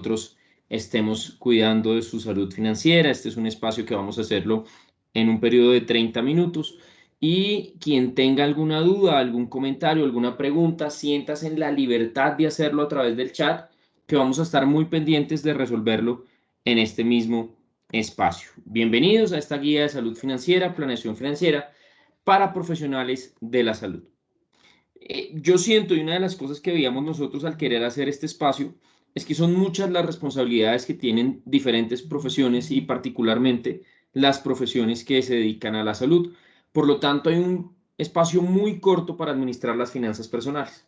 nosotros estemos cuidando de su salud financiera. Este es un espacio que vamos a hacerlo en un periodo de 30 minutos. Y quien tenga alguna duda, algún comentario, alguna pregunta, siéntase en la libertad de hacerlo a través del chat, que vamos a estar muy pendientes de resolverlo en este mismo espacio. Bienvenidos a esta guía de salud financiera, planeación financiera para profesionales de la salud. Yo siento, y una de las cosas que veíamos nosotros al querer hacer este espacio, es que son muchas las responsabilidades que tienen diferentes profesiones y particularmente las profesiones que se dedican a la salud. Por lo tanto, hay un espacio muy corto para administrar las finanzas personales.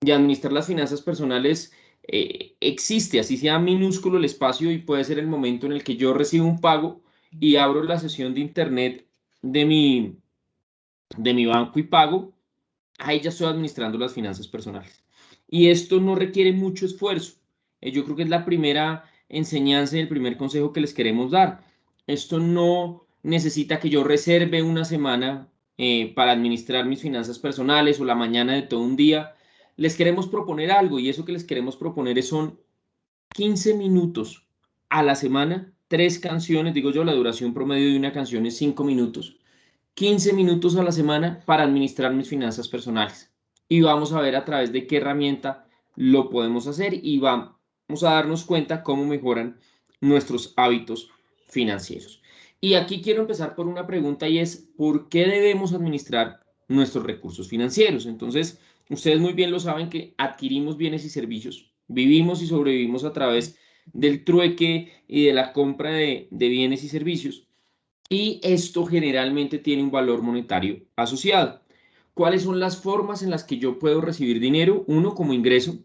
Y administrar las finanzas personales existe, así sea minúsculo el espacio, y puede ser el momento en el que yo recibo un pago y abro la sesión de internet de mi banco y pago. Ahí ya estoy administrando las finanzas personales. Y esto no requiere mucho esfuerzo. Yo creo que es la primera enseñanza y el primer consejo que les queremos dar. Esto no necesita que yo reserve una semana para administrar mis finanzas personales o la mañana de todo un día. Les queremos proponer algo, y eso que les queremos proponer son 15 minutos a la semana, 3 canciones. Digo yo, la duración promedio de una canción es 5 minutos. 15 minutos a la semana para administrar mis finanzas personales. Y vamos a ver a través de qué herramienta lo podemos hacer, y vamos a darnos cuenta cómo mejoran nuestros hábitos financieros. Y aquí quiero empezar por una pregunta, y es: ¿por qué debemos administrar nuestros recursos financieros? Entonces, ustedes muy bien lo saben, que adquirimos bienes y servicios, vivimos y sobrevivimos a través del trueque y de la compra de bienes y servicios. Y esto generalmente tiene un valor monetario asociado. ¿Cuáles son las formas en las que yo puedo recibir dinero? Uno, como ingreso,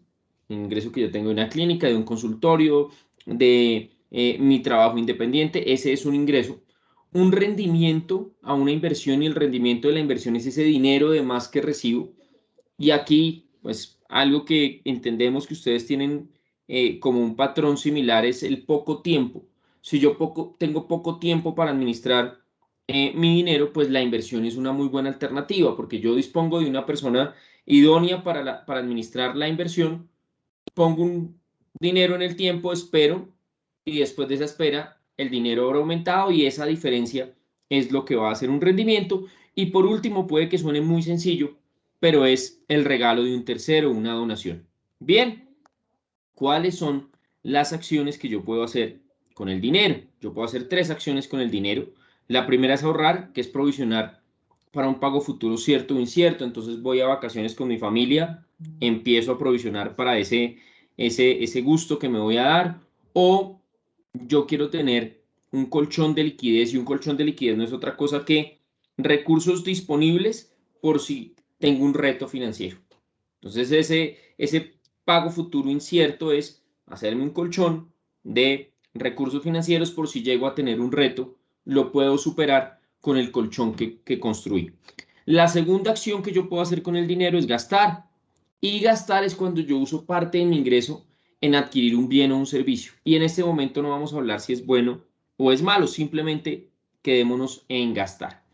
ingreso que yo tengo de una clínica, de un consultorio, de mi trabajo independiente. Ese es un ingreso. Un rendimiento a una inversión, y el rendimiento de la inversión es ese dinero de más que recibo. Y aquí, pues, algo que entendemos que ustedes tienen como un patrón similar es el poco tiempo. Si yo tengo poco tiempo para administrar mi dinero, pues la inversión es una muy buena alternativa, porque yo dispongo de una persona idónea para administrar la inversión. Pongo un dinero en el tiempo, espero, y después de esa espera, el dinero habrá aumentado, y esa diferencia es lo que va a hacer un rendimiento. Y por último, puede que suene muy sencillo, pero es el regalo de un tercero, una donación. Bien, ¿cuáles son las acciones que yo puedo hacer con el dinero? Yo puedo hacer 3 acciones con el dinero. La primera es ahorrar, que es provisionar para un pago futuro cierto o incierto. Entonces voy a vacaciones con mi familia, empiezo a provisionar para ese gusto que me voy a dar. O yo quiero tener un colchón de liquidez, y un colchón de liquidez no es otra cosa que recursos disponibles por si tengo un reto financiero. Entonces ese pago futuro incierto es hacerme un colchón de recursos financieros por si llego a tener un reto, lo puedo superar con el colchón que construí. La segunda acción que yo puedo hacer con el dinero es gastar. Y gastar es cuando yo uso parte de mi ingreso en adquirir un bien o un servicio. Y en este momento no vamos a hablar si es bueno o es malo, simplemente quedémonos en gastar.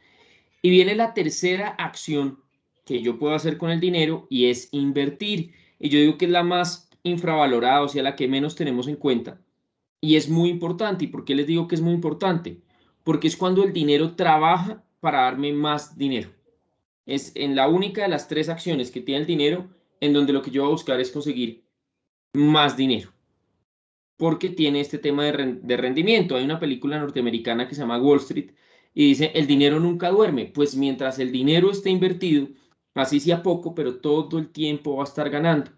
Y viene la tercera acción que yo puedo hacer con el dinero, y es invertir. Y yo digo que es la más infravalorada, o sea, la que menos tenemos en cuenta. Y es muy importante. ¿Y por qué les digo que es muy importante? Porque es cuando el dinero trabaja para darme más dinero. Es en la única de las 3 acciones que tiene el dinero en donde lo que yo voy a buscar es conseguir más dinero, porque tiene este tema de rendimiento. Hay una película norteamericana que se llama Wall Street, y dice: el dinero nunca duerme. Pues mientras el dinero esté invertido, así sea poco, pero todo el tiempo va a estar ganando.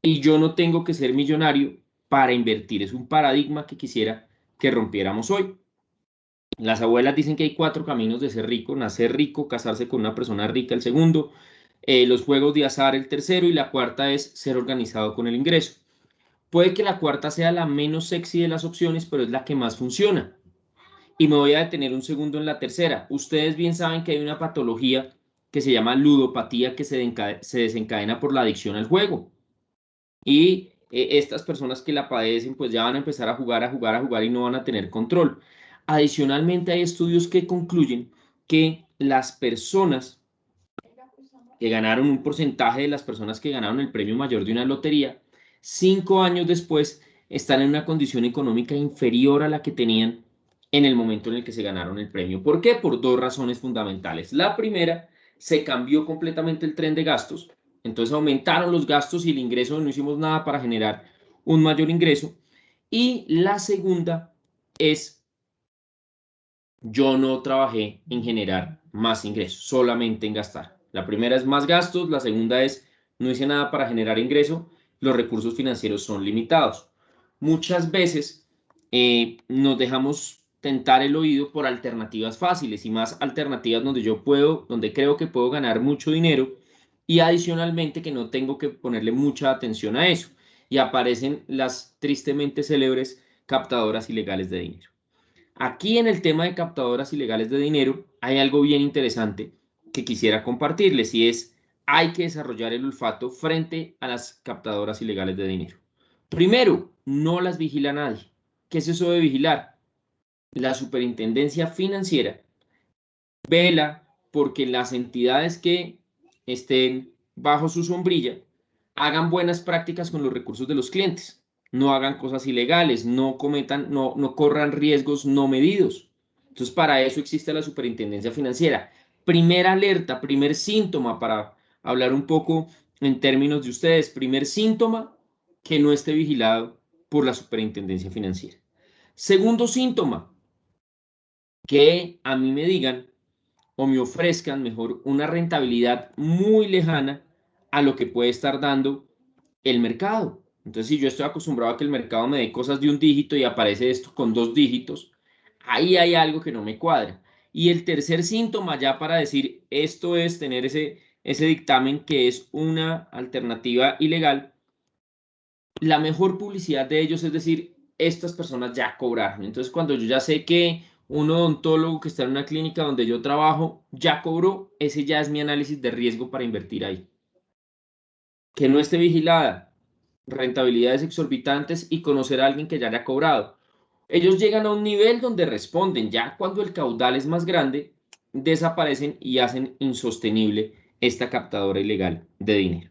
Y yo no tengo que ser millonario para invertir. Es un paradigma que quisiera que rompiéramos hoy. Las abuelas dicen que hay 4 caminos de ser rico: nacer rico, casarse con una persona rica el segundo, los juegos de azar el tercero, y la cuarta es ser organizado con el ingreso. Puede que la cuarta sea la menos sexy de las opciones, pero es la que más funciona. Y me voy a detener un segundo en la tercera. Ustedes bien saben que hay una patología que se llama ludopatía, que se desencadena por la adicción al juego. Y estas personas que la padecen, pues ya van a empezar a jugar, a jugar, a jugar, y no van a tener control. Adicionalmente, hay estudios que concluyen que las personas que ganaron, un porcentaje de las personas que ganaron el premio mayor de una lotería, 5 años después están en una condición económica inferior a la que tenían en el momento en el que se ganaron el premio. ¿Por qué? Por dos razones fundamentales. La primera, se cambió completamente el tren de gastos, entonces aumentaron los gastos y el ingreso, no hicimos nada para generar un mayor ingreso. Y la segunda es, yo no trabajé en generar más ingresos, solamente en gastar. La primera es más gastos, la segunda es, no hice nada para generar ingreso, los recursos financieros son limitados. Muchas veces nos dejamos tentar el oído por alternativas fáciles y más alternativas donde creo que puedo ganar mucho dinero y adicionalmente que no tengo que ponerle mucha atención a eso. Y aparecen las tristemente célebres captadoras ilegales de dinero. Aquí en el tema de captadoras ilegales de dinero hay algo bien interesante que quisiera compartirles y es, hay que desarrollar el olfato frente a las captadoras ilegales de dinero. Primero, no las vigila nadie. ¿Qué es eso de vigilar? La superintendencia financiera vela porque las entidades que estén bajo su sombrilla hagan buenas prácticas con los recursos de los clientes, no hagan cosas ilegales, no corran riesgos no medidos. Entonces, para eso existe la superintendencia financiera. Primera alerta, primer síntoma, para hablar un poco en términos de ustedes, primer síntoma, que no esté vigilado por la superintendencia financiera. Segundo síntoma, que a mí me digan o me ofrezcan mejor una rentabilidad muy lejana a lo que puede estar dando el mercado. Entonces, si yo estoy acostumbrado a que el mercado me dé cosas de un dígito y aparece esto con 2 dígitos, ahí hay algo que no me cuadra. Y el tercer síntoma ya para decir esto es tener ese dictamen que es una alternativa ilegal, la mejor publicidad de ellos es decir, estas personas ya cobraron. Entonces, cuando yo ya sé que un odontólogo que está en una clínica donde yo trabajo ya cobró, ese ya es mi análisis de riesgo para invertir ahí. Que no esté vigilada, rentabilidades exorbitantes y conocer a alguien que ya le ha cobrado. Ellos llegan a un nivel donde responden, ya cuando el caudal es más grande, desaparecen y hacen insostenible esta captadora ilegal de dinero.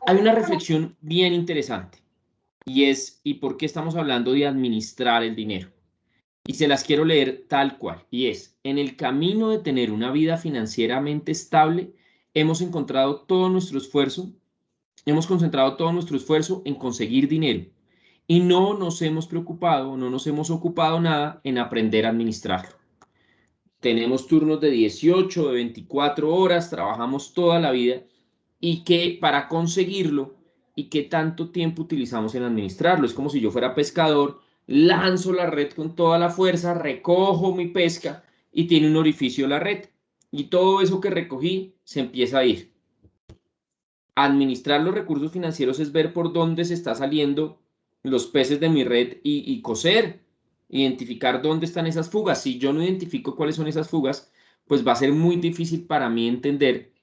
Hay una reflexión bien interesante y es, ¿y por qué estamos hablando de administrar el dinero? Y se las quiero leer tal cual, y es, en el camino de tener una vida financieramente estable, hemos encontrado todo nuestro esfuerzo hemos concentrado todo nuestro esfuerzo en conseguir dinero y no nos hemos preocupado, no nos hemos ocupado nada en aprender a administrarlo. Tenemos turnos de 18, de 24 horas, trabajamos toda la vida y que para conseguirlo y qué tanto tiempo utilizamos en administrarlo. Es como si yo fuera pescador, lanzo la red con toda la fuerza, recojo mi pesca y tiene un orificio la red. Y todo eso que recogí se empieza a ir. Administrar los recursos financieros es ver por dónde se está saliendo los peces de mi red y coser, identificar dónde están esas fugas. Si yo no identifico cuáles son esas fugas, pues va a ser muy difícil para mí entender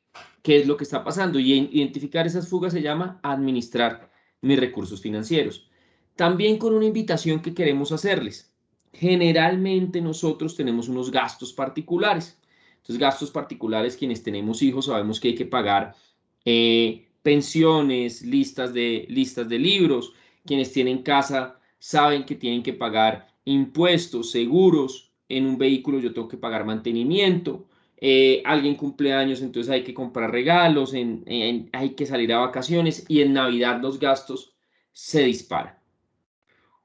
qué es lo que está pasando. Y identificar esas fugas se llama administrar mis recursos financieros. También con una invitación que queremos hacerles. Generalmente nosotros tenemos unos gastos particulares. Entonces, gastos particulares, quienes tenemos hijos sabemos que hay que pagar pensiones, listas de libros. Quienes tienen casa saben que tienen que pagar impuestos, seguros. En un vehículo yo tengo que pagar mantenimiento. Alguien cumple años, entonces hay que comprar regalos, hay que salir a vacaciones y en Navidad los gastos se disparan.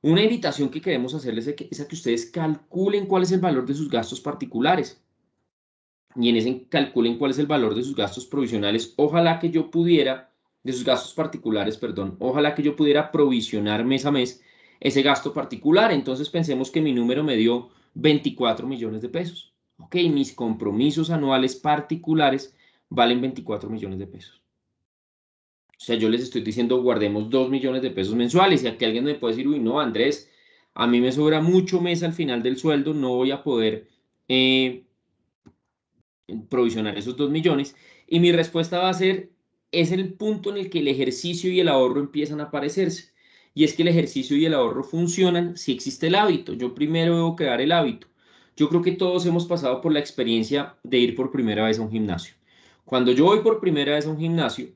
Una invitación que queremos hacerles es a que ustedes calculen cuál es el valor de sus gastos particulares y en ese calculen cuál es el valor de sus gastos provisionales. Ojalá que yo pudiera, de sus gastos particulares, perdón, ojalá que yo pudiera provisionar mes a mes ese gasto particular. Entonces pensemos que mi número me dio 24 millones de pesos. Ok, mis compromisos anuales particulares valen 24 millones de pesos. O sea, yo les estoy diciendo guardemos 2 millones de pesos mensuales y aquí alguien me puede decir, uy, no, Andrés, a mí me sobra mucho mes al final del sueldo, no voy a poder provisionar esos 2 millones. Y mi respuesta va a ser, es el punto en el que el ejercicio y el ahorro empiezan a parecerse. Y es que el ejercicio y el ahorro funcionan si existe el hábito. Yo primero debo crear el hábito. Yo creo que todos hemos pasado por la experiencia de ir por primera vez a un gimnasio. Cuando yo voy por primera vez a un gimnasio,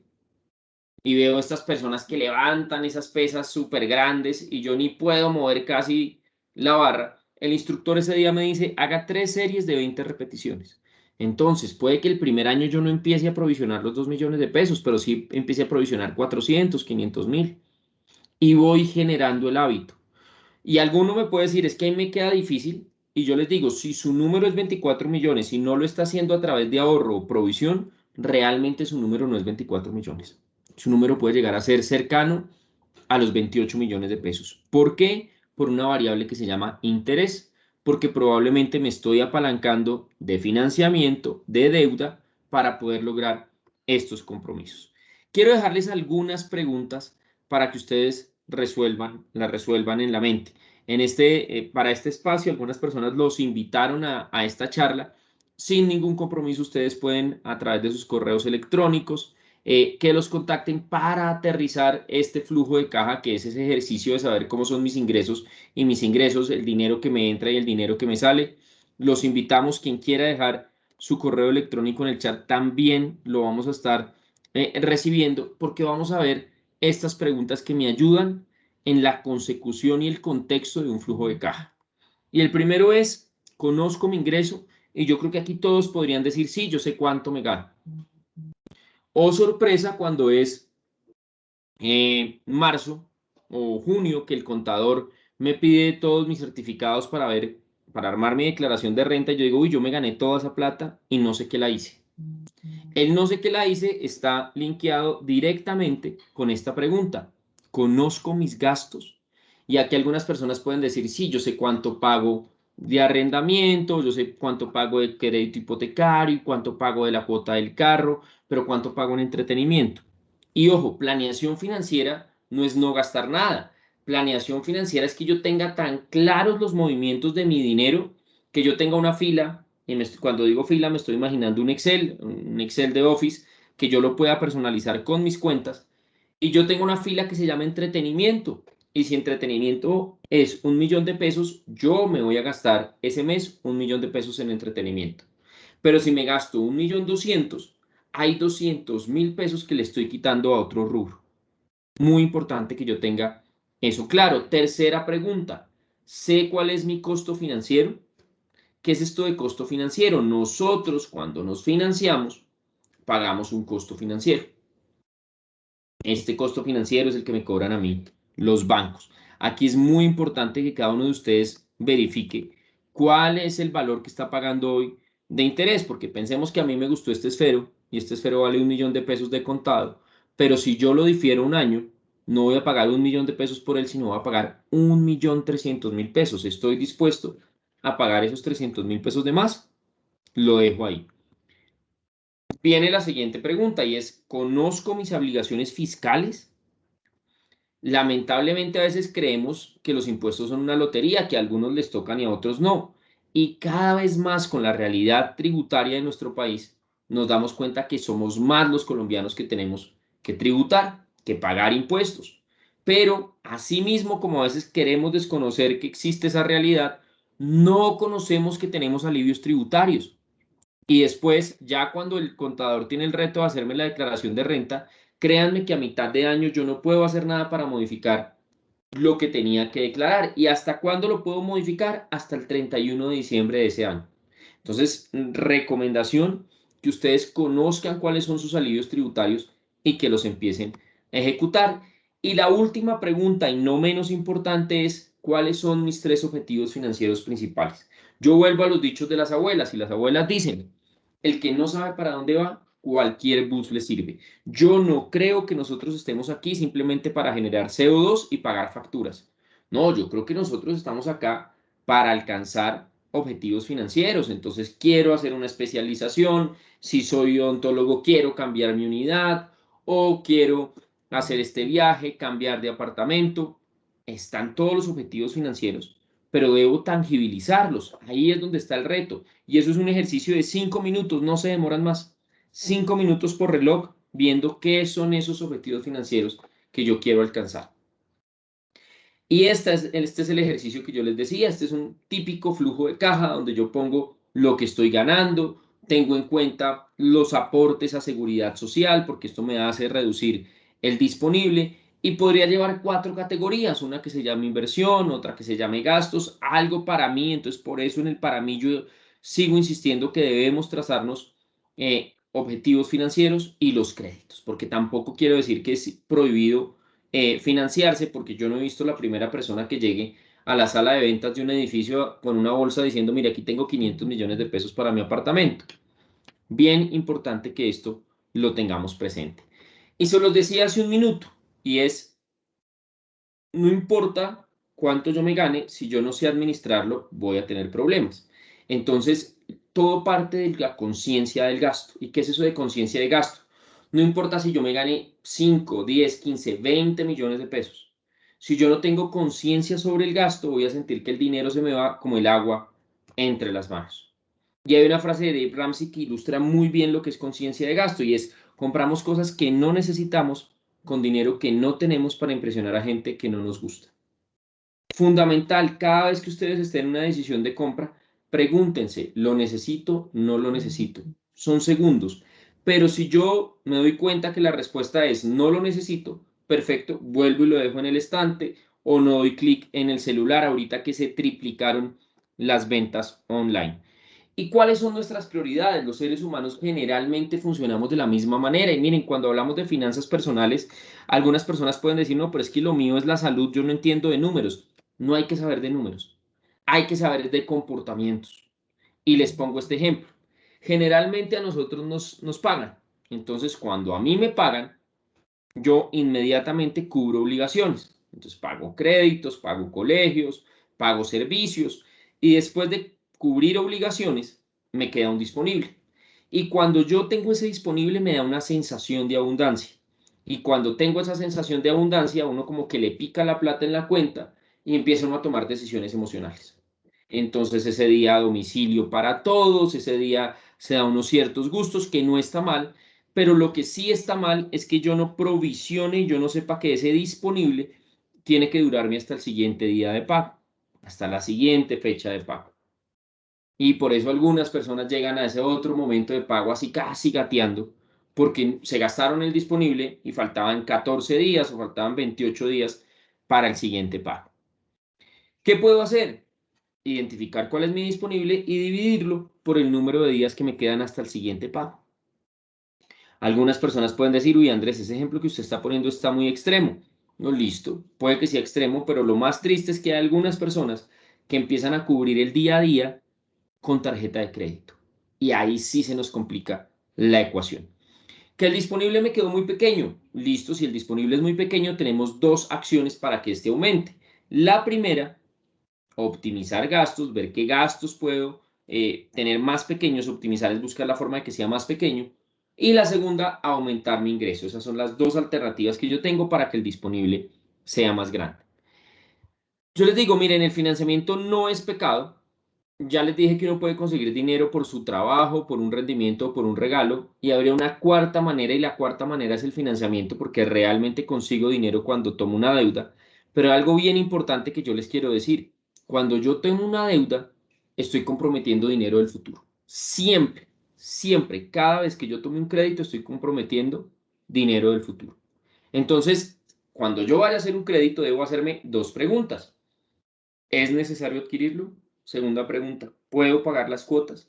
y veo estas personas que levantan esas pesas súper grandes y yo ni puedo mover casi la barra, el instructor ese día me dice, haga 3 series de 20 repeticiones. Entonces, puede que el primer año yo no empiece a provisionar los 2 millones de pesos, pero sí empiece a provisionar 400, 500.000 y voy generando el hábito. Y alguno me puede decir, es que ahí me queda difícil. Y yo les digo, si su número es 24 millones y no lo está haciendo a través de ahorro o provisión, realmente su número no es 24 millones. Su número puede llegar a ser cercano a los 28 millones de pesos. ¿Por qué? Por una variable que se llama interés, porque probablemente me estoy apalancando de financiamiento, de deuda, para poder lograr estos compromisos. Quiero dejarles algunas preguntas para que ustedes las resuelvan en la mente. Para este espacio, algunas personas los invitaron a esta charla sin ningún compromiso. Ustedes pueden, a través de sus correos electrónicos, que los contacten para aterrizar este flujo de caja, que es ese ejercicio de saber cómo son mis ingresos y mis ingresos, el dinero que me entra y el dinero que me sale. Los invitamos, quien quiera dejar su correo electrónico en el chat, también lo vamos a estar recibiendo, porque vamos a ver estas preguntas que me ayudan en la consecución y el contexto de un flujo de caja. Y el primero es, conozco mi ingreso, y yo creo que aquí todos podrían decir, sí, yo sé cuánto me gano. O sorpresa cuando es marzo o junio que el contador me pide todos mis certificados para armar mi declaración de renta. Y yo digo, uy, yo me gané toda esa plata y no sé qué la hice. El no sé qué la hice está linkeado directamente con esta pregunta. ¿Conozco mis gastos? Y aquí algunas personas pueden decir, sí, yo sé cuánto pago de arrendamiento, yo sé cuánto pago de crédito hipotecario, cuánto pago de la cuota del carro, pero cuánto pago en entretenimiento. Y ojo, planeación financiera no es no gastar nada. Planeación financiera es que yo tenga tan claros los movimientos de mi dinero, que yo tenga una fila, y cuando digo fila me estoy imaginando un Excel de Office, que yo lo pueda personalizar con mis cuentas, y yo tengo una fila que se llama entretenimiento. Y si entretenimiento es 1 millón de pesos, yo me voy a gastar ese mes 1 millón de pesos en entretenimiento. Pero si me gasto 1.200.000, hay 200.000 pesos que le estoy quitando a otro rubro. Muy importante que yo tenga eso claro. Tercera pregunta, ¿sé cuál es mi costo financiero? ¿Qué es esto de costo financiero? Nosotros, cuando nos financiamos, pagamos un costo financiero. Este costo financiero es el que me cobran a mí los bancos. Aquí es muy importante que cada uno de ustedes verifique cuál es el valor que está pagando hoy de interés, porque pensemos que a mí me gustó este esfero y este esfero vale 1 millón de pesos de contado, pero si yo lo difiero un año, no voy a pagar 1 millón de pesos por él, sino voy a pagar 1.300.000 pesos. Estoy dispuesto a pagar esos 300.000 pesos de más, lo dejo ahí. Viene la siguiente pregunta y es, ¿conozco mis obligaciones fiscales? Lamentablemente a veces creemos que los impuestos son una lotería, que a algunos les tocan y a otros no. Y cada vez más con la realidad tributaria de nuestro país, nos damos cuenta que somos más los colombianos que tenemos que tributar, que pagar impuestos. Pero asimismo, como a veces queremos desconocer que existe esa realidad, no conocemos que tenemos alivios tributarios. Y después, ya cuando el contador tiene el reto de hacerme la declaración de renta, créanme que a mitad de año yo no puedo hacer nada para modificar lo que tenía que declarar. ¿Y hasta cuándo lo puedo modificar? Hasta el 31 de diciembre de ese año. Entonces, recomendación, que ustedes conozcan cuáles son sus alivios tributarios y que los empiecen a ejecutar. Y la última pregunta, y no menos importante, es ¿cuáles son mis 3 objetivos financieros principales? Yo vuelvo a los dichos de las abuelas, y las abuelas dicen, el que no sabe para dónde va, cualquier bus le sirve. Yo no creo que nosotros estemos aquí simplemente para generar CO2 y pagar facturas. No, yo creo que nosotros estamos acá para alcanzar objetivos financieros. Entonces, quiero hacer una especialización. Si soy odontólogo, quiero cambiar mi unidad o quiero hacer este viaje, cambiar de apartamento. Están todos los objetivos financieros, pero debo tangibilizarlos. Ahí es donde está el reto. Y eso es un ejercicio de 5 minutos, no se demoran más. 5 minutos por reloj viendo qué son esos objetivos financieros que yo quiero alcanzar. Y este es el ejercicio que yo les decía. Este es un típico flujo de caja donde yo pongo lo que estoy ganando, tengo en cuenta los aportes a seguridad social, porque esto me hace reducir el disponible, y podría llevar 4 categorías, una que se llame inversión, otra que se llame gastos, algo para mí. Entonces por eso en el para mí yo sigo insistiendo que debemos trazarnos objetivos financieros y los créditos, porque tampoco quiero decir que es prohibido financiarse, porque yo no he visto la primera persona que llegue a la sala de ventas de un edificio con una bolsa diciendo, mire, aquí tengo 500 millones de pesos para mi apartamento. Bien importante que esto lo tengamos presente. Y se los decía hace un minuto, y es, no importa cuánto yo me gane, si yo no sé administrarlo, voy a tener problemas. Entonces, todo parte de la conciencia del gasto. ¿Y qué es eso de conciencia de gasto? No importa si yo me gane 5, 10, 15, 20 millones de pesos. Si yo no tengo conciencia sobre el gasto, voy a sentir que el dinero se me va como el agua entre las manos. Y hay una frase de Dave Ramsey que ilustra muy bien lo que es conciencia de gasto, y es: compramos cosas que no necesitamos con dinero que no tenemos para impresionar a gente que no nos gusta. Fundamental, cada vez que ustedes estén en una decisión de compra, pregúntense, ¿lo necesito? ¿No lo necesito? Son segundos. Pero si yo me doy cuenta que la respuesta es no lo necesito, perfecto, vuelvo y lo dejo en el estante, o no doy clic en el celular ahorita que se triplicaron las ventas online. ¿Y cuáles son nuestras prioridades? Los seres humanos generalmente funcionamos de la misma manera. Y miren, cuando hablamos de finanzas personales, algunas personas pueden decir, no, pero es que lo mío es la salud, yo no entiendo de números. No hay que saber de números, hay que saber de comportamientos. Y les pongo este ejemplo. Generalmente a nosotros nos pagan. Entonces, cuando a mí me pagan, yo inmediatamente cubro obligaciones. Entonces, pago créditos, pago colegios, pago servicios, y después de cubrir obligaciones, me queda un disponible. Y cuando yo tengo ese disponible, me da una sensación de abundancia. Y cuando tengo esa sensación de abundancia, uno como que le pica la plata en la cuenta y empieza uno a tomar decisiones emocionales. Entonces ese día a domicilio para todos, ese día se da unos ciertos gustos, que no está mal, pero lo que sí está mal es que yo no provisione y yo no sepa que ese disponible tiene que durarme hasta el siguiente día de pago, hasta la siguiente fecha de pago. Y por eso algunas personas llegan a ese otro momento de pago así casi gateando, porque se gastaron el disponible y faltaban 14 días o faltaban 28 días para el siguiente pago. ¿Qué puedo hacer? Identificar cuál es mi disponible y dividirlo por el número de días que me quedan hasta el siguiente pago. Algunas personas pueden decir, uy, Andrés, ese ejemplo que usted está poniendo está muy extremo. No, listo, puede que sea extremo, pero lo más triste es que hay algunas personas que empiezan a cubrir el día a día con tarjeta de crédito. Y ahí sí se nos complica la ecuación. Que el disponible me quedó muy pequeño. Listo, si el disponible es muy pequeño, tenemos dos acciones para que este aumente. La primera, optimizar gastos, ver qué gastos puedo tener más pequeños, optimizar es buscar la forma de que sea más pequeño. Y la segunda, aumentar mi ingreso. Esas son las dos alternativas que yo tengo para que el disponible sea más grande. Yo les digo, miren, el financiamiento no es pecado. Ya les dije que uno puede conseguir dinero por su trabajo, por un rendimiento, por un regalo, y habría una cuarta manera, y la cuarta manera es el financiamiento, porque realmente consigo dinero cuando tomo una deuda. Pero algo bien importante que yo les quiero decir: cuando yo tomo una deuda, estoy comprometiendo dinero del futuro. Siempre, siempre, cada vez que yo tome un crédito, estoy comprometiendo dinero del futuro. Entonces, cuando yo vaya a hacer un crédito, debo hacerme dos preguntas. ¿Es necesario adquirirlo? Segunda pregunta, ¿puedo pagar las cuotas?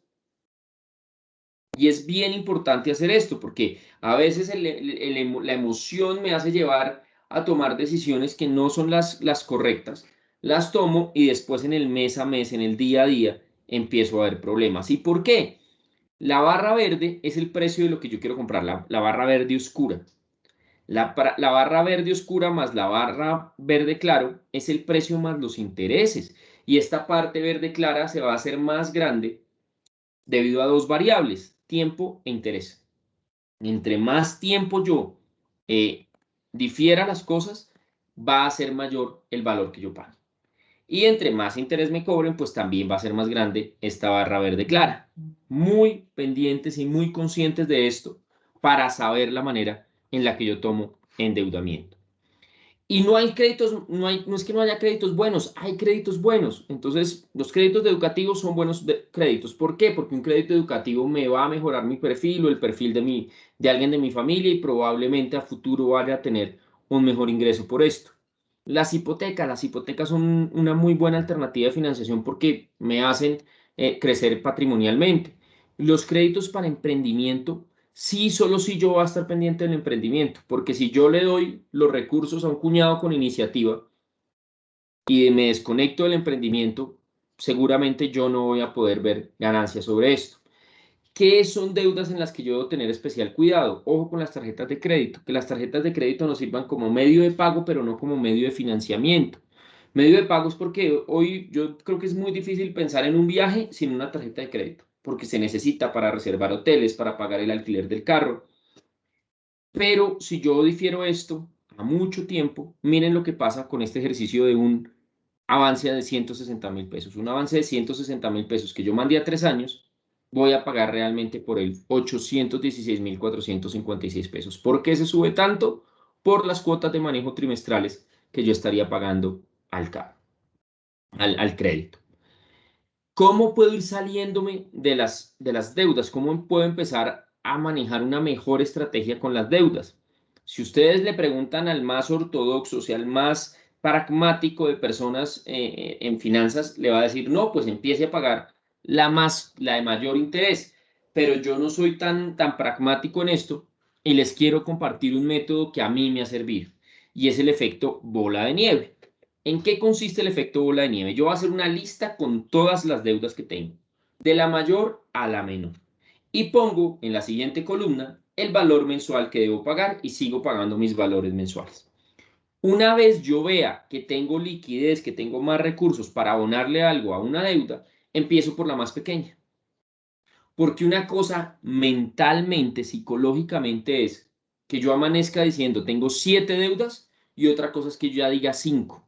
Y es bien importante hacer esto, porque a veces la emoción me hace llevar a tomar decisiones que no son las correctas. Las tomo y después en el mes a mes, en el día a día, empiezo a ver problemas. ¿Y por qué? La barra verde es el precio de lo que yo quiero comprar, la barra verde oscura. La barra verde oscura más la barra verde claro es el precio más los intereses. Y esta parte verde clara se va a hacer más grande debido a dos variables: tiempo e interés. Entre más tiempo yo difiera las cosas, va a ser mayor el valor que yo pague. Y entre más interés me cobren, pues también va a ser más grande esta barra verde clara. Muy pendientes y muy conscientes de esto para saber la manera en la que yo tomo endeudamiento. Y no hay créditos, no es que no haya créditos buenos, hay créditos buenos. Entonces, los créditos educativos son buenos créditos. ¿Por qué? Porque un crédito educativo me va a mejorar mi perfil o el perfil de alguien de mi familia y probablemente a futuro vaya a tener un mejor ingreso por esto. Las hipotecas son una muy buena alternativa de financiación porque me hacen crecer patrimonialmente. Los créditos para emprendimiento, sí, solo si yo voy a estar pendiente del emprendimiento, porque si yo le doy los recursos a un cuñado con iniciativa y me desconecto del emprendimiento, seguramente yo no voy a poder ver ganancias sobre esto. ¿Qué son deudas en las que yo debo tener especial cuidado? Ojo con las tarjetas de crédito, que las tarjetas de crédito nos sirvan como medio de pago, pero no como medio de financiamiento. Medio de pago es porque hoy yo creo que es muy difícil pensar en un viaje sin una tarjeta de crédito, porque se necesita para reservar hoteles, para pagar el alquiler del carro. Pero si yo difiero esto a mucho tiempo, miren lo que pasa con este ejercicio de un avance de 160.000 pesos. Un avance de 160.000 pesos que yo mandé a 3 años, voy a pagar realmente por él 816.456 pesos. ¿Por qué se sube tanto? Por las cuotas de manejo trimestrales que yo estaría pagando al carro, al crédito. ¿Cómo puedo ir saliéndome de las deudas? ¿Cómo puedo empezar a manejar una mejor estrategia con las deudas? Si ustedes le preguntan al más ortodoxo, o sea, al más pragmático de personas en finanzas, le va a decir, no, pues empiece a pagar la de mayor interés. Pero yo no soy tan pragmático en esto y les quiero compartir un método que a mí me ha servido y es el efecto bola de nieve. ¿En qué consiste el efecto bola de nieve? Yo voy a hacer una lista con todas las deudas que tengo, de la mayor a la menor. Y pongo en la siguiente columna el valor mensual que debo pagar y sigo pagando mis valores mensuales. Una vez yo vea que tengo liquidez, que tengo más recursos para abonarle algo a una deuda, empiezo por la más pequeña. Porque una cosa mentalmente, psicológicamente es que yo amanezca diciendo tengo 7 deudas y otra cosa es que yo ya diga 5.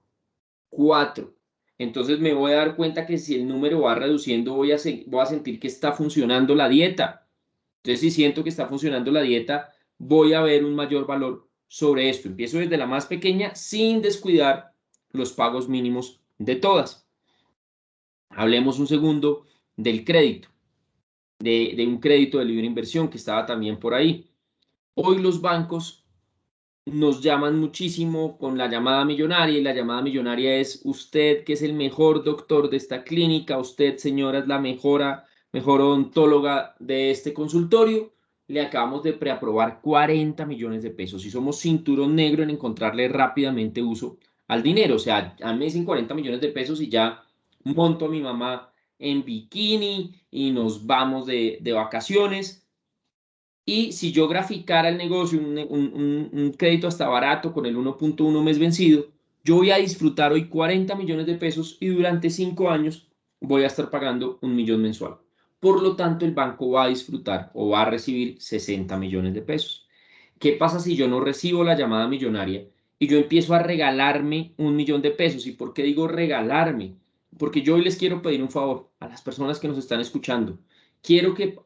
4. Entonces me voy a dar cuenta que si el número va reduciendo, voy a sentir que está funcionando la dieta. Entonces, si siento que está funcionando la dieta, voy a ver un mayor valor sobre esto. Empiezo desde la más pequeña sin descuidar los pagos mínimos de todas. Hablemos un segundo del crédito, de un crédito de libre inversión que estaba también por ahí. Hoy los bancos nos llaman muchísimo con la llamada millonaria y la llamada millonaria es usted que es el mejor doctor de esta clínica, usted señora es la mejor odontóloga de este consultorio, le acabamos de preaprobar 40 millones de pesos y somos cinturón negro en encontrarle rápidamente uso al dinero, o sea, a mí me dicen 40 millones de pesos y ya monto a mi mamá en bikini y nos vamos de vacaciones. Y si yo graficara el negocio, un crédito hasta barato con el 1.1 mes vencido, yo voy a disfrutar hoy 40 millones de pesos y durante 5 años voy a estar pagando 1 millón mensual. Por lo tanto, el banco va a disfrutar o va a recibir 60 millones de pesos. ¿Qué pasa si yo no recibo la llamada millonaria y yo empiezo a regalarme 1 millón de pesos? ¿Y por qué digo regalarme? Porque yo hoy les quiero pedir un favor a las personas que nos están escuchando. Quiero que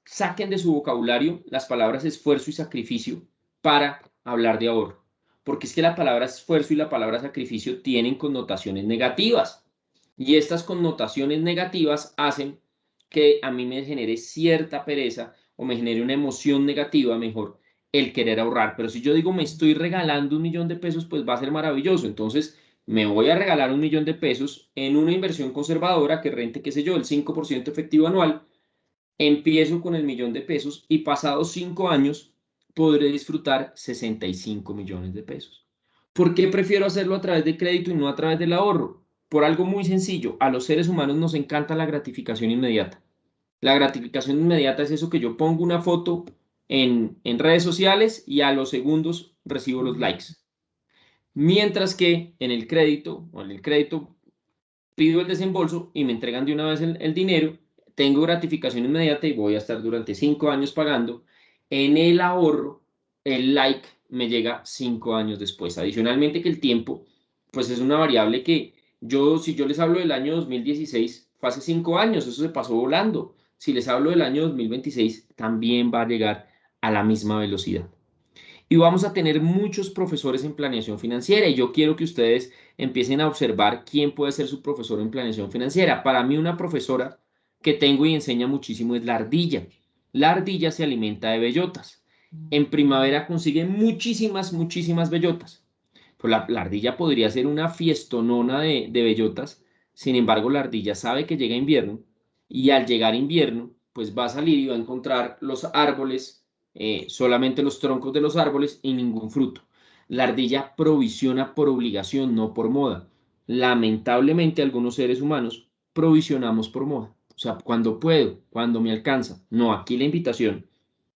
saquen de su vocabulario las palabras esfuerzo y sacrificio para hablar de ahorro. Porque es que la palabra esfuerzo y la palabra sacrificio tienen connotaciones negativas. Y estas connotaciones negativas hacen que a mí me genere cierta pereza o me genere una emoción negativa, mejor, el querer ahorrar. Pero si yo digo me estoy regalando 1 millón de pesos, pues va a ser maravilloso. Entonces me voy a regalar 1 millón de pesos en una inversión conservadora que rente, qué sé yo, el 5% efectivo anual. Empiezo con el 1 millón de pesos y pasados 5 años podré disfrutar 65 millones de pesos. ¿Por qué prefiero hacerlo a través de crédito y no a través del ahorro? Por algo muy sencillo, a los seres humanos nos encanta la gratificación inmediata. La gratificación inmediata es eso que yo pongo una foto en redes sociales y a los segundos recibo los likes. Mientras que en el crédito pido el desembolso y me entregan de una vez el dinero, tengo gratificación inmediata y voy a estar durante 5 años pagando. En el ahorro, el like me llega 5 años después. Adicionalmente que el tiempo, pues es una variable que si yo les hablo del año 2016, fue hace 5 años, eso se pasó volando. Si les hablo del año 2026, también va a llegar a la misma velocidad. Y vamos a tener muchos profesores en planeación financiera y yo quiero que ustedes empiecen a observar quién puede ser su profesor en planeación financiera. Para mí una profesora que tengo y enseña muchísimo es la ardilla. La ardilla se alimenta de bellotas. En primavera consigue muchísimas, muchísimas bellotas. Pues la ardilla podría ser una fiestonona de bellotas. Sin embargo, la ardilla sabe que llega invierno y al llegar invierno, pues va a salir y va a encontrar los árboles, solamente los troncos de los árboles y ningún fruto. La ardilla provisiona por obligación, no por moda. Lamentablemente, algunos seres humanos provisionamos por moda. O sea, cuando puedo, cuando me alcanza. No, aquí la invitación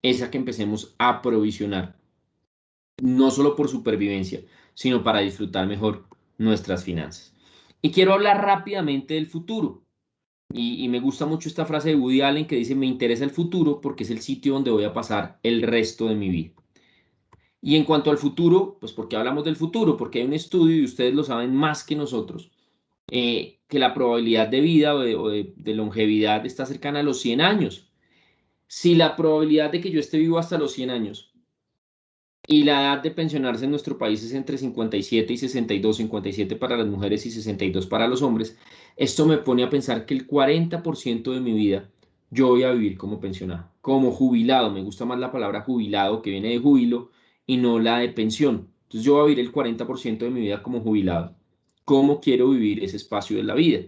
es a que empecemos a provisionar, no solo por supervivencia, sino para disfrutar mejor nuestras finanzas. Y quiero hablar rápidamente del futuro. Y me gusta mucho esta frase de Woody Allen que dice, me interesa el futuro porque es el sitio donde voy a pasar el resto de mi vida. Y en cuanto al futuro, pues ¿por qué hablamos del futuro? Porque hay un estudio, y ustedes lo saben más que nosotros, que la probabilidad de vida o de longevidad está cercana a los 100 años. Si la probabilidad de que yo esté vivo hasta los 100 años y la edad de pensionarse en nuestro país es entre 57 y 62, 57 para las mujeres y 62 para los hombres, esto me pone a pensar que el 40% de mi vida yo voy a vivir como pensionado, como jubilado. Me gusta más la palabra jubilado, que viene de júbilo, y no la de pensión. Entonces yo voy a vivir el 40% de mi vida como jubilado. ¿Cómo quiero vivir ese espacio de la vida?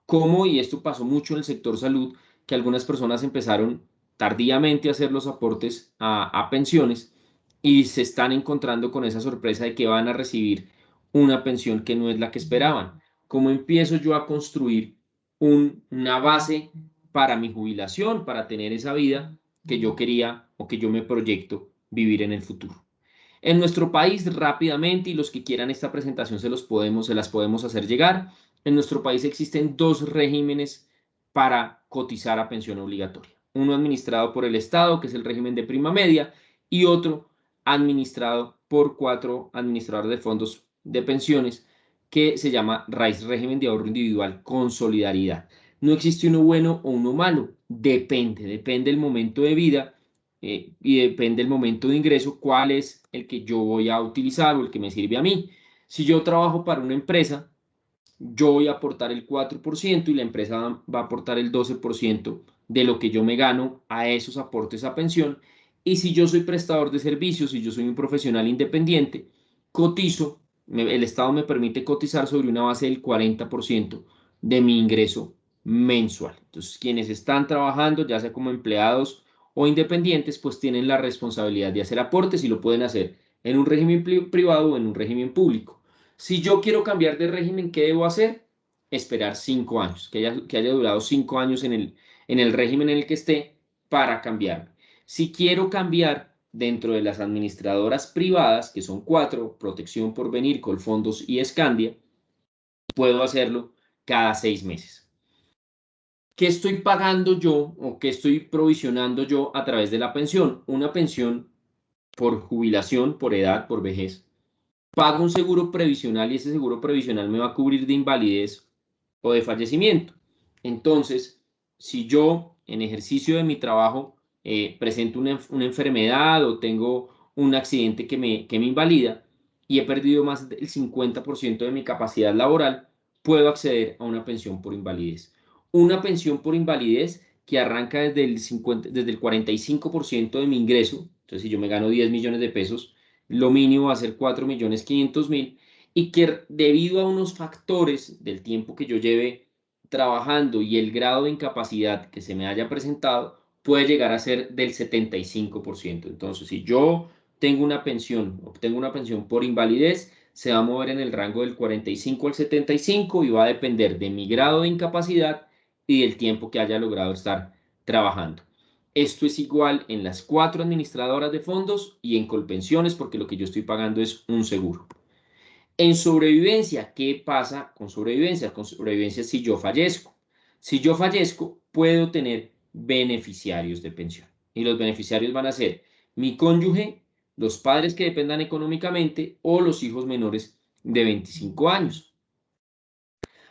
¿Cómo? Y esto pasó mucho en el sector salud, que algunas personas empezaron tardíamente a hacer los aportes a pensiones y se están encontrando con esa sorpresa de que van a recibir una pensión que no es la que esperaban. ¿Cómo empiezo yo a construir una base para mi jubilación, para tener esa vida que yo quería o que yo me proyecto vivir en el futuro? En nuestro país, rápidamente, y los que quieran esta presentación se las podemos hacer llegar. En nuestro país existen dos regímenes para cotizar a pensión obligatoria. Uno administrado por el Estado, que es el régimen de prima media, y otro administrado por 4 administradores de fondos de pensiones, que se llama RAIS, régimen de ahorro individual con solidaridad. No existe uno bueno o uno malo, depende del momento de vida, y depende del momento de ingreso, cuál es el que yo voy a utilizar o el que me sirve a mí. Si yo trabajo para una empresa, yo voy a aportar el 4% y la empresa va a aportar el 12% de lo que yo me gano a esos aportes a pensión. Y si yo soy prestador de servicios, si yo soy un profesional independiente, cotizo, el Estado me permite cotizar sobre una base del 40% de mi ingreso mensual. Entonces, quienes están trabajando, ya sea como empleados o independientes, pues tienen la responsabilidad de hacer aportes y lo pueden hacer en un régimen privado o en un régimen público. Si yo quiero cambiar de régimen, ¿qué debo hacer? Esperar 5 años, que haya durado 5 años en el régimen en el que esté para cambiar. Si quiero cambiar dentro de las administradoras privadas, que son 4, Protección Porvenir, Colfondos y Escandia, puedo hacerlo cada 6 meses. ¿Qué estoy pagando yo o qué estoy provisionando yo a través de la pensión? Una pensión por jubilación, por edad, por vejez. Pago un seguro previsional y ese seguro previsional me va a cubrir de invalidez o de fallecimiento. Entonces, si yo en ejercicio de mi trabajo presento una enfermedad o tengo un accidente que me invalida y he perdido más del 50% de mi capacidad laboral, puedo acceder a una pensión por invalidez. Una pensión por invalidez que arranca desde el 45% de mi ingreso. Entonces, si yo me gano 10 millones de pesos, lo mínimo va a ser 4.500.000, y que debido a unos factores del tiempo que yo lleve trabajando y el grado de incapacidad que se me haya presentado, puede llegar a ser del 75%. Entonces, si yo obtengo una pensión por invalidez, se va a mover en el rango del 45 al 75 y va a depender de mi grado de incapacidad y del tiempo que haya logrado estar trabajando. Esto es igual en las 4 administradoras de fondos y en Colpensiones, porque lo que yo estoy pagando es un seguro. En sobrevivencia, ¿qué pasa con sobrevivencia? Con sobrevivencia, si yo fallezco. Si yo fallezco, puedo tener beneficiarios de pensión. Y los beneficiarios van a ser mi cónyuge, los padres que dependan económicamente o los hijos menores de 25 años.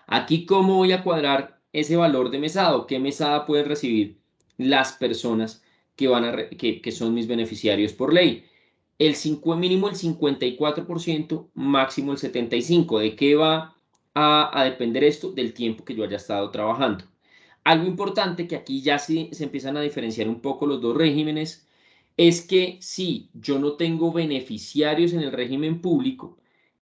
Aquí, ¿cómo voy a cuadrar ese valor de mesada? ¿Qué mesada pueden recibir las personas que son mis beneficiarios por ley? mínimo el 54%, máximo el 75%. ¿De qué va a depender esto? Del tiempo que yo haya estado trabajando. Algo importante que aquí ya sí se empiezan a diferenciar un poco los dos regímenes es que si yo no tengo beneficiarios en el régimen público,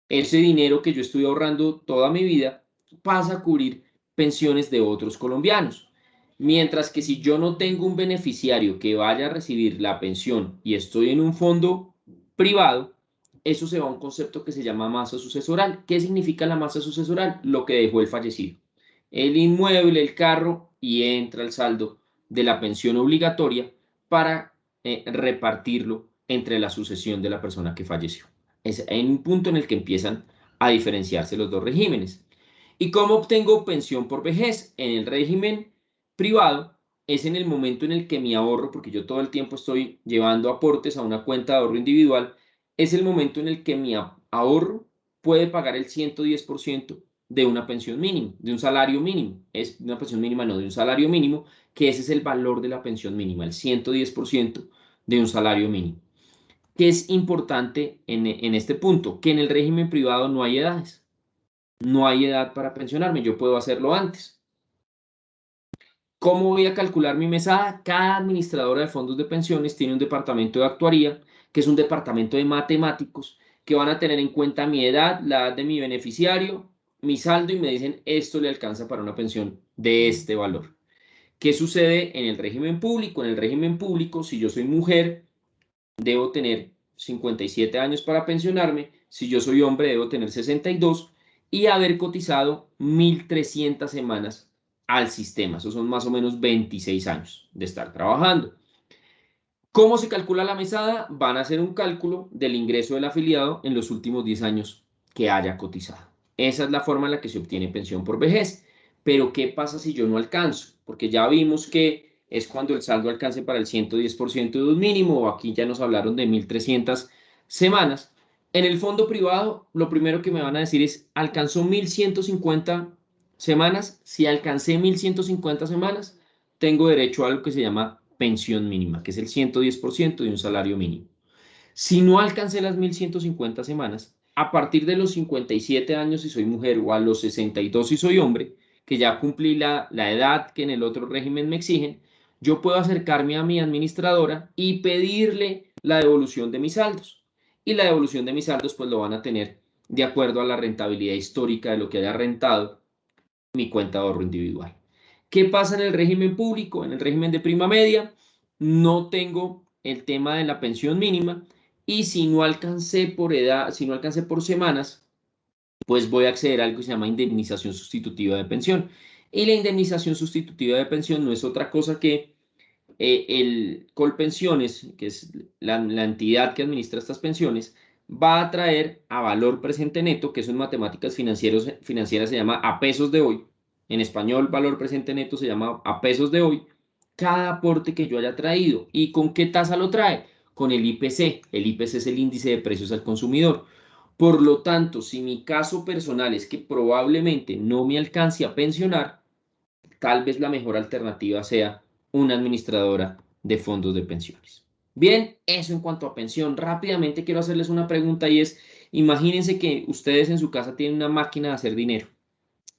ese dinero que yo estoy ahorrando toda mi vida pasa a cubrir pensiones de otros colombianos. Mientras que si yo no tengo un beneficiario que vaya a recibir la pensión y estoy en un fondo privado, eso se va a un concepto que se llama masa sucesoral. ¿Qué significa la masa sucesoral? Lo que dejó el fallecido. El inmueble, el carro, y entra el saldo de la pensión obligatoria para repartirlo entre la sucesión de la persona que falleció. Es en un punto en el que empiezan a diferenciarse los dos regímenes. ¿Y cómo obtengo pensión por vejez? En el régimen privado es en el momento en el que mi ahorro, porque yo todo el tiempo estoy llevando aportes a una cuenta de ahorro individual, es el momento en el que mi ahorro puede pagar el 110% de una pensión mínima, de un salario mínimo. Es una pensión mínima, no, de un salario mínimo, que ese es el valor de la pensión mínima, el 110% de un salario mínimo. ¿Qué es importante en este punto? Que en el régimen privado no hay edades. No hay edad para pensionarme, yo puedo hacerlo antes. ¿Cómo voy a calcular mi mesada? Cada administradora de fondos de pensiones tiene un departamento de actuaría, que es un departamento de matemáticos, que van a tener en cuenta mi edad, la edad de mi beneficiario, mi saldo y me dicen esto le alcanza para una pensión de este valor. ¿Qué sucede en el régimen público? En el régimen público, si yo soy mujer, debo tener 57 años para pensionarme. Si yo soy hombre, debo tener 62 y haber cotizado 1.300 semanas al sistema. Esos son más o menos 26 años de estar trabajando. ¿Cómo se calcula la mesada? Van a hacer un cálculo del ingreso del afiliado en los últimos 10 años que haya cotizado. Esa es la forma en la que se obtiene pensión por vejez. Pero ¿qué pasa si yo no alcanzo? Porque ya vimos que es cuando el saldo alcance para el 110% de un mínimo, o aquí ya nos hablaron de 1.300 semanas. En el fondo privado, lo primero que me van a decir es, ¿alcanzó 1.150 semanas? Si alcancé 1.150 semanas, tengo derecho a algo que se llama pensión mínima, que es el 110% de un salario mínimo. Si no alcancé las 1.150 semanas, a partir de los 57 años si soy mujer o a los 62 si soy hombre, que ya cumplí la edad que en el otro régimen me exigen, yo puedo acercarme a mi administradora y pedirle la devolución de mis saldos. Y la devolución de mis saldos pues lo van a tener de acuerdo a la rentabilidad histórica de lo que haya rentado mi cuenta de ahorro individual. ¿Qué pasa en el régimen público? En el régimen de prima media, no tengo el tema de la pensión mínima y si no alcancé por edad, si no alcancé por semanas, pues voy a acceder a algo que se llama indemnización sustitutiva de pensión. Y la indemnización sustitutiva de pensión no es otra cosa que el Colpensiones, que es la entidad que administra estas pensiones, va a traer a valor presente neto, que eso en matemáticas financieras se llama a pesos de hoy. En español, valor presente neto se llama a pesos de hoy. Cada aporte que yo haya traído. ¿Y con qué tasa lo trae? Con el IPC. El IPC es el índice de precios al consumidor. Por lo tanto, si mi caso personal es que probablemente no me alcance a pensionar, tal vez la mejor alternativa sea una administradora de fondos de pensiones. Bien, eso en cuanto a pensión. Rápidamente quiero hacerles una pregunta y es, imagínense que ustedes en su casa tienen una máquina de hacer dinero.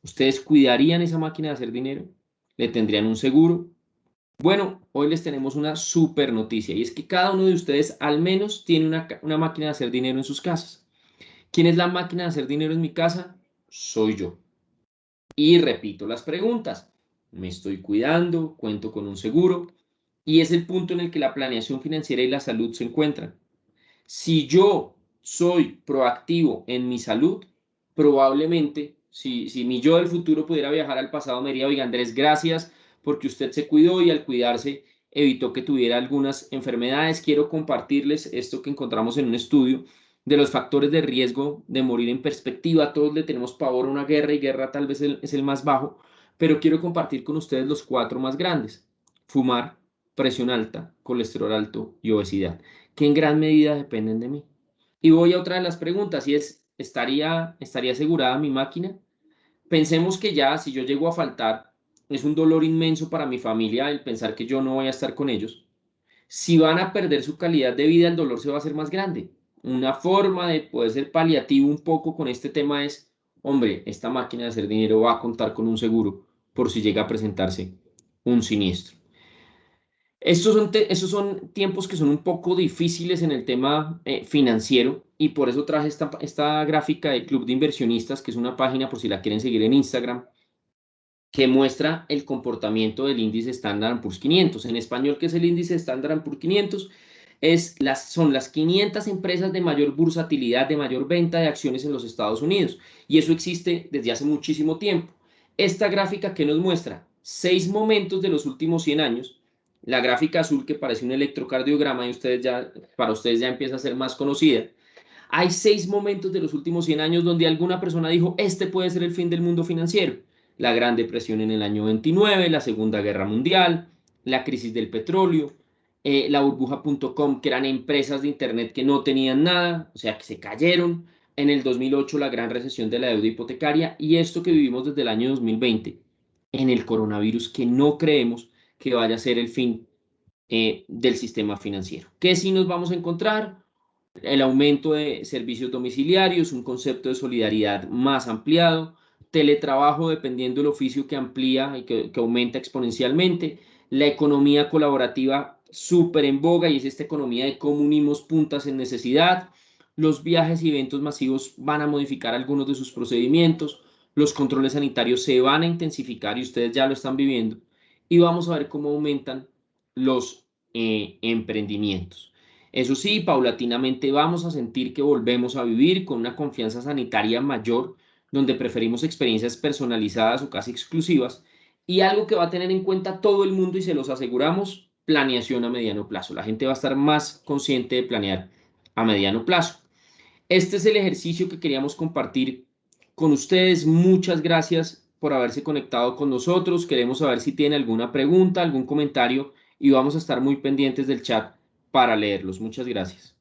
¿Ustedes cuidarían esa máquina de hacer dinero? ¿Le tendrían un seguro? Bueno, hoy les tenemos una super noticia y es que cada uno de ustedes al menos tiene una máquina de hacer dinero en sus casas. ¿Quién es la máquina de hacer dinero en mi casa? Soy yo. Y repito las preguntas. Me estoy cuidando, cuento con un seguro y es el punto en el que la planeación financiera y la salud se encuentran. Si yo soy proactivo en mi salud, probablemente, si mi yo del futuro pudiera viajar al pasado, me diría, oiga Andrés, gracias porque usted se cuidó y al cuidarse evitó que tuviera algunas enfermedades. Quiero compartirles esto que encontramos en un estudio de los factores de riesgo de morir en perspectiva. Todos le tenemos pavor a una guerra y guerra tal vez es el más bajo, pero quiero compartir con ustedes los 4 más grandes. Fumar, presión alta, colesterol alto y obesidad, que en gran medida dependen de mí. Y voy a otra de las preguntas y es, ¿estaría asegurada mi máquina? Pensemos que ya, si yo llego a faltar, es un dolor inmenso para mi familia el pensar que yo no voy a estar con ellos. Si van a perder su calidad de vida, el dolor se va a hacer más grande. Una forma de poder ser paliativo un poco con este tema es, hombre, esta máquina de hacer dinero va a contar con un seguro por si llega a presentarse un siniestro. Estos son tiempos que son un poco difíciles en el tema financiero y por eso traje esta gráfica del Club de Inversionistas, que es una página por si la quieren seguir en Instagram, que muestra el comportamiento del índice Standard Poor's 500. En español, ¿qué es el índice Standard Poor's 500? Son las 500 empresas de mayor bursatilidad, de mayor venta de acciones en los Estados Unidos. Y eso existe desde hace muchísimo tiempo. Esta gráfica que nos muestra 6 momentos de los últimos 100 años, la gráfica azul que parece un electrocardiograma y para ustedes ya empieza a ser más conocida. Hay 6 momentos de los últimos 100 años donde alguna persona dijo, este puede ser el fin del mundo financiero. La Gran Depresión en el año 29, la Segunda Guerra Mundial, la crisis del petróleo, la burbuja.com, que eran empresas de Internet que no tenían nada, o sea, que se cayeron. En el 2008, la gran recesión de la deuda hipotecaria y esto que vivimos desde el año 2020, en el coronavirus, que no creemos que vaya a ser el fin del sistema financiero. ¿Qué sí nos vamos a encontrar? El aumento de servicios domiciliarios, un concepto de solidaridad más ampliado, teletrabajo dependiendo del oficio que amplía y que aumenta exponencialmente, la economía colaborativa súper en boga y es esta economía de cómo unimos puntas en necesidad, los viajes y eventos masivos van a modificar algunos de sus procedimientos, los controles sanitarios se van a intensificar y ustedes ya lo están viviendo y vamos a ver cómo aumentan los emprendimientos. Eso sí, paulatinamente vamos a sentir que volvemos a vivir con una confianza sanitaria mayor, donde preferimos experiencias personalizadas o casi exclusivas, y algo que va a tener en cuenta todo el mundo y se los aseguramos, planeación a mediano plazo. La gente va a estar más consciente de planear a mediano plazo. Este es el ejercicio que queríamos compartir con ustedes. Muchas gracias por haberse conectado con nosotros. Queremos saber si tienen alguna pregunta, algún comentario y vamos a estar muy pendientes del chat para leerlos. Muchas gracias.